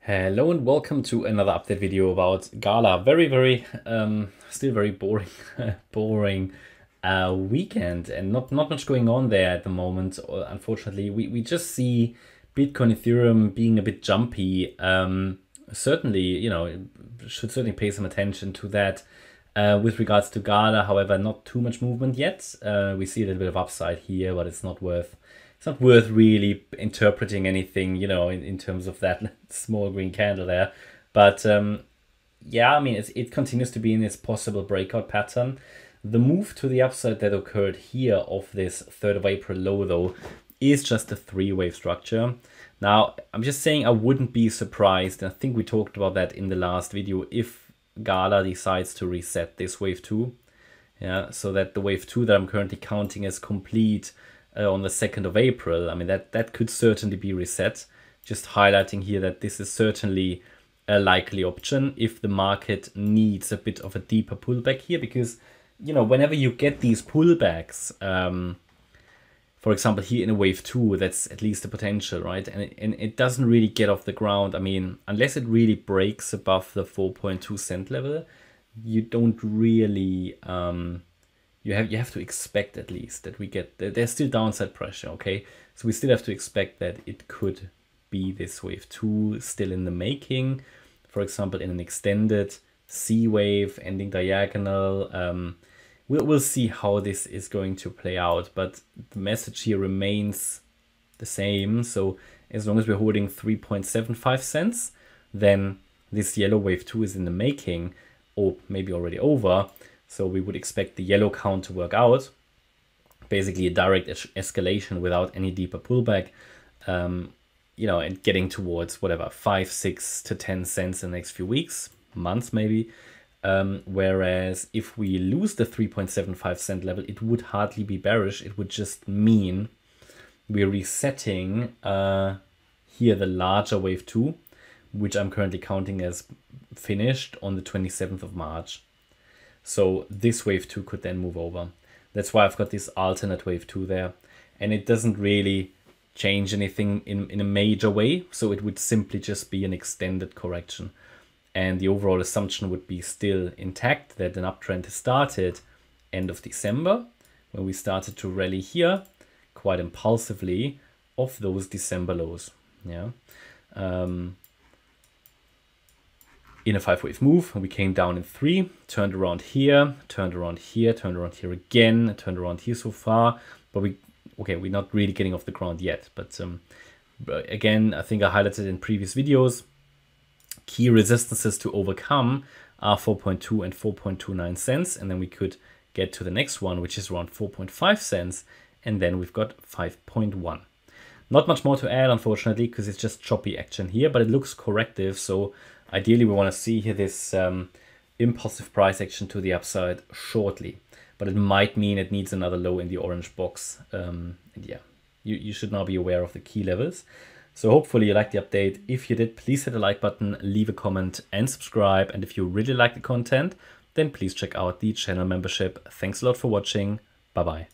Hello and welcome to another update video about GALA. Still very boring, boring weekend, and not much going on there at the moment. Unfortunately, we just see Bitcoin, Ethereum being a bit jumpy. Certainly, should certainly pay some attention to that. With regards to GALA, however, not too much movement yet. We see a little bit of upside here, but it's not worth really interpreting anything, in terms of that small green candle there. But yeah, I mean, it continues to be in its possible breakout pattern. The move to the upside that occurred here of this 3rd of April low, though, is just a 3-wave structure. Now, I'm just saying I wouldn't be surprised, and I think we talked about that in the last video, if GALA decides to reset this wave 2. Yeah, so that the wave 2 that I'm currently counting as complete on the 2nd of April, I mean, that could certainly be reset. Just highlighting here that this is certainly a likely option if the market needs a bit of a deeper pullback here, because, whenever you get these pullbacks, for example, here in a wave 2, that's at least a potential, right? And it doesn't really get off the ground. I mean, unless it really breaks above the 4.2 cent level, you don't really... You have to expect at least that we get, there's still downside pressure, okay? So we still have to expect that it could be this wave 2 still in the making. For example, in an extended C wave ending diagonal. We'll see how this is going to play out, but the message here remains the same. So as long as we're holding 3.75 cents, then this yellow wave 2 is in the making, or maybe already over. So we would expect the yellow count to work out, basically a direct escalation without any deeper pullback, and getting towards whatever, 5, 6 to 10 cents in the next few weeks, months maybe. Whereas if we lose the 3.75 cent level, it would hardly be bearish. It would just mean we're resetting here the larger wave 2, which I'm currently counting as finished on the 27th of March. So this wave 2 could then move over. That's why I've got this alternate wave 2 there. And it doesn't really change anything in a major way. So it would simply just be an extended correction. And the overall assumption would be still intact, that an uptrend started end of December, when we started to rally here quite impulsively off those December lows. Yeah. In a 5-wave move, we came down in 3, turned around here, turned around here, turned around here again, turned around here so far. But we're not really getting off the ground yet. But again, I think I highlighted in previous videos, key resistances to overcome are 4.2 and 4.29 cents. And then we could get to the next one, which is around 4.5 cents. And then we've got 5.1. Not much more to add, unfortunately, because it's just choppy action here, but it looks corrective. So ideally, we want to see here this impulsive price action to the upside shortly, but it might mean it needs another low in the orange box. And yeah, you should now be aware of the key levels. So hopefully you liked the update. If you did, please hit the like button, leave a comment and subscribe. And if you really like the content, then please check out the channel membership. Thanks a lot for watching. Bye-bye.